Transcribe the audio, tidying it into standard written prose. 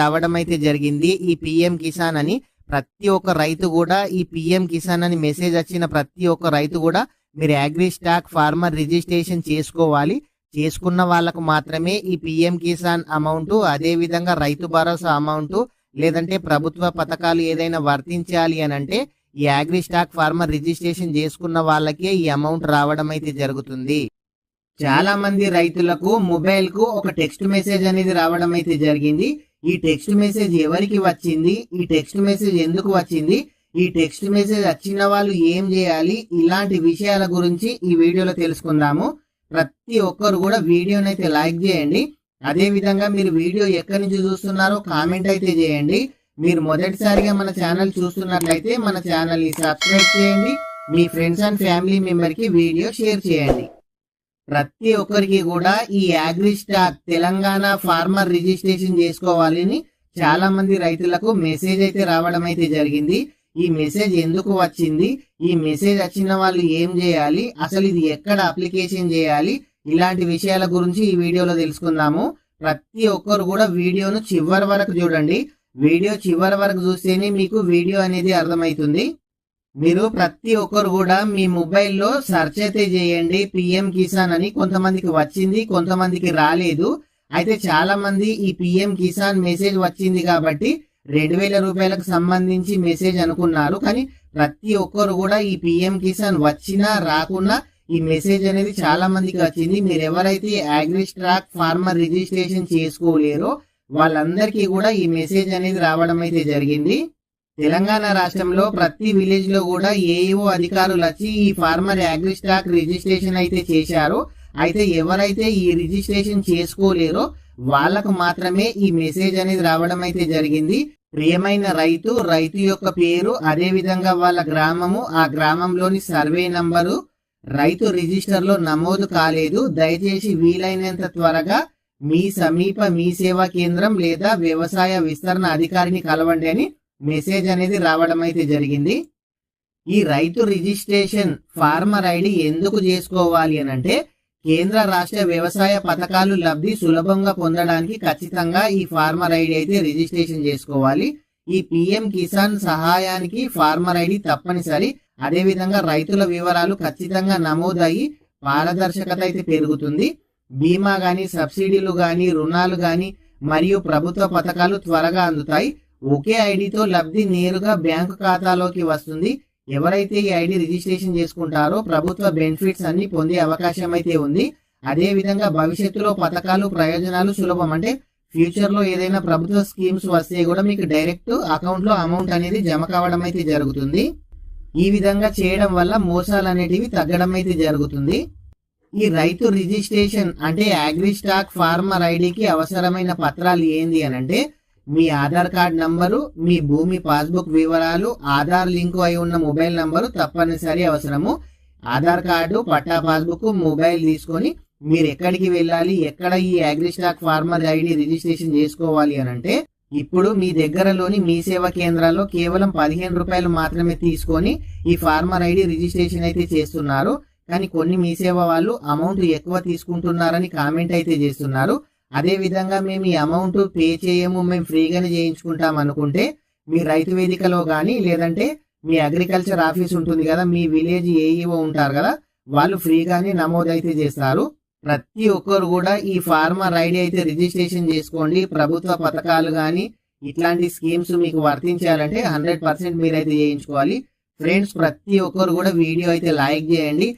రావడం అయితే జరిగింది ఈ పిఎం కిసాన్ అని. ప్రతి ఒక్క రైతు కూడా ఈ పిఎం కిసాన్ అని మెసేజ్ వచ్చిన ప్రతి ఒక్క రైతు కూడా మీరు అగ్రి స్టాక్ ఫార్మర్ రిజిస్ట్రేషన్ చేసుకోవాలి. చేసుకున్న వాళ్ళకు మాత్రమే ఈ పిఎం కిసాన్ అమౌంట్, అదే విధంగా రైతు భరోసా అమౌంట్, లేదంటే ప్రభుత్వ పథకాలు ఏదైనా వర్తించాలి అని అంటే ఈ అగ్రి స్టాక్ ఫార్మర్ రిజిస్ట్రేషన్ చేసుకున్న వాళ్ళకే ఈ అమౌంట్ రావడం అయితే జరుగుతుంది. చాలా మంది రైతులకు మొబైల్ కు ఒక టెక్స్ట్ మెసేజ్ అనేది రావడం అయితే జరిగింది. ఈ టెక్స్ట్ మెసేజ్ ఎవరికి వచ్చింది, ఈ టెక్స్ట్ మెసేజ్ ఎందుకు వచ్చింది, ఈ టెక్స్ట్ మెసేజ్ వచ్చిన వాళ్ళు ఏం చేయాలి, ఇలాంటి విషయాల గురించి ఈ వీడియోలో తెలుసుకుందాము. ప్రతి ఒక్కరు కూడా వీడియోని అయితే లైక్ చేయండి. అదే విధంగా మీరు వీడియో ఎక్కడి నుంచి చూస్తున్నారో కామెంట్ అయితే చేయండి. మీరు మొదటిసారిగా మన ఛానల్ చూస్తున్నట్లయితే మన ఛానల్ ని సబ్స్క్రైబ్ చేయండి. మీ ఫ్రెండ్స్ అండ్ ఫ్యామిలీ మెంబర్ కి వీడియో షేర్ చేయండి. ప్రతి ఒక్కరికి కూడా ఈ agri stack Telangana farmer registration చేసుకోవాలని చాలా మంది రైతులకు మెసేజ్ అయితే రావడం అయితే జరిగింది. ఈ మెసేజ్ ఎందుకు వచ్చింది, ఈ మెసేజ్ వచ్చిన వాళ్ళు ఏం చేయాలి, అసలు ఇది ఎక్కడ అప్లికేషన్ చేయాలి, ఇలాంటి విషయాల గురించి ఈ వీడియోలో తెలుసుకుందాము. ప్రతి ఒక్కరు కూడా వీడియోను చివరి వరకు చూడండి. వీడియో చివరి వరకు చూస్తేనే మీకు వీడియో అనేది అర్థమవుతుంది. మీరు ప్రతి ఒక్కరు కూడా మీ మొబైల్లో సెర్చ్ అయితే చేయండి పిఎం కిసాన్ అని. కొంతమందికి వచ్చింది, కొంతమందికి రాలేదు. అయితే చాలా మంది ఈ పిఎం కిసాన్ మెసేజ్ వచ్చింది కాబట్టి 2000 రూపాయలకు సంబంధించి మెసేజ్ అనుకున్నారు. కానీ ప్రతి ఒక్కరు కూడా ఈ పిఎం కిసాన్ వచ్చినా రాకున్నా ఈ మెసేజ్ అనేది చాలా మందికి వచ్చింది. మీరు ఎవరైతే అగ్రి స్టాక్ ఫార్మర్ రిజిస్ట్రేషన్ చేసుకోలేరో వాళ్ళందరికీ కూడా ఈ మెసేజ్ అనేది రావడం అయితే జరిగింది. తెలంగాణ రాష్ట్రంలో ప్రతి విలేజ్ లో కూడా ఏఈఓ అధికారులు వచ్చి ఈ ఫార్మర్ అగ్రి స్టాక్ రిజిస్ట్రేషన్ అయితే చేశారు. అయితే ఎవరైతే ఈ రిజిస్ట్రేషన్ చేసుకోలేరో వాళ్ళకు మాత్రమే ఈ మెసేజ్ అనేది రావడం అయితే జరిగింది. ప్రియమైన రైతు యొక్క పేరు, అదే విధంగా వాళ్ళ గ్రామము, ఆ గ్రామంలోని సర్వే నంబరు రైతు రిజిస్టర్ లో నమోదు కాలేదు. దయచేసి వీలైనంత త్వరగా మీ సమీప మీ సేవా కేంద్రం లేదా వ్యవసాయ విస్తరణ అధికారిని కలవండి అని మెసేజ్ అనేది రావడం అయితే జరిగింది. ఈ రైతు రిజిస్ట్రేషన్ ఫార్మర్ ఐడి ఎందుకు చేసుకోవాలి అని అంటే కేంద్ర రాష్ట్ర వ్యవసాయ పథకాలు లబ్ధి సులభంగా పొందడానికి ఖచ్చితంగా ఈ ఫార్మర్ ఐడి అయితే రిజిస్ట్రేషన్ చేసుకోవాలి. ఈ పిఎం కిసాన్ సహాయానికి ఫార్మర్ ఐడి తప్పనిసరి. అదే విధంగా రైతుల వివరాలు ఖచ్చితంగా నమోదయ్యి పారదర్శకత అయితే పెరుగుతుంది. బీమా గాని, సబ్సిడీలు గాని, రుణాలు గాని మరియు ప్రభుత్వ పథకాలు త్వరగా అందుతాయి. ఒకే ఐడితో లబ్ధి నేరుగా బ్యాంకు ఖాతాలోకి వస్తుంది. ఎవరైతే ఈ ఐడి రిజిస్ట్రేషన్ చేసుకుంటారో ప్రభుత్వ బెనిఫిట్స్ అన్ని పొందే అవకాశం అయితే ఉంది. అదే విధంగా భవిష్యత్తులో పథకాలు ప్రయోజనాలు సులభం. అంటే ఫ్యూచర్ లో ఏదైనా ప్రభుత్వ స్కీమ్స్ వస్తే కూడా మీకు డైరెక్ట్ అకౌంట్ లో అమౌంట్ అనేది జమ కావడం అయితే జరుగుతుంది. ఈ విధంగా చేయడం వల్ల మోసాలు అనేటివి తగ్గడం అయితే జరుగుతుంది. ఈ రైతు రిజిస్ట్రేషన్ అంటే అగ్రి స్టాక్ ఫార్మర్ ఐడికి అవసరమైన పత్రాలు ఏంది అని అంటే మీ ఆధార్ కార్డ్ నంబరు, మీ భూమి పాస్బుక్ వివరాలు, ఆధార్ లింకు అయి ఉన్న మొబైల్ నంబరు తప్పనిసరి అవసరము. ఆధార్ కార్డు, పట్టా పాస్బుక్, మొబైల్ తీసుకొని మీరు ఎక్కడికి వెళ్ళాలి, ఎక్కడ ఈ agri stack farmer ID registration చేసుకోవాలి అని అంటే ఇప్పుడు మీ దగ్గరలోని మీ సేవా కేంద్రాల్లో కేవలం 15 రూపాయలు మాత్రమే తీసుకొని ఈ ఫార్మర్ ఐడి రిజిస్ట్రేషన్ అయితే చేస్తున్నారు. కానీ కొన్ని మీ సేవ వాళ్ళు అమౌంట్ ఎక్కువ తీసుకుంటున్నారని కామెంట్ అయితే చేస్తున్నారు. అదే విధంగా మేము ఈ అమౌంట్ పే చేయము, మేము ఫ్రీగానే చేయించుకుంటాం అనుకుంటే మీ రైతు వేదికలో కానీ లేదంటే మీ అగ్రికల్చర్ ఆఫీస్ ఉంటుంది కదా, మీ విలేజ్ ఏఈఓ ఉంటారు కదా, వాళ్ళు ఫ్రీగానే నమోదు అయితే చేస్తారు. ప్రతి ఒక్కరు కూడా ఈ ఫార్మర్ ఐడి అయితే రిజిస్ట్రేషన్ చేసుకోండి. ప్రభుత్వ పథకాలు కానీ ఇట్లాంటి స్కీమ్స్ మీకు వర్తించాలంటే 100% మీరైతే చేయించుకోవాలి. ఫ్రెండ్స్, ప్రతి ఒక్కరు కూడా వీడియో అయితే లైక్ చేయండి.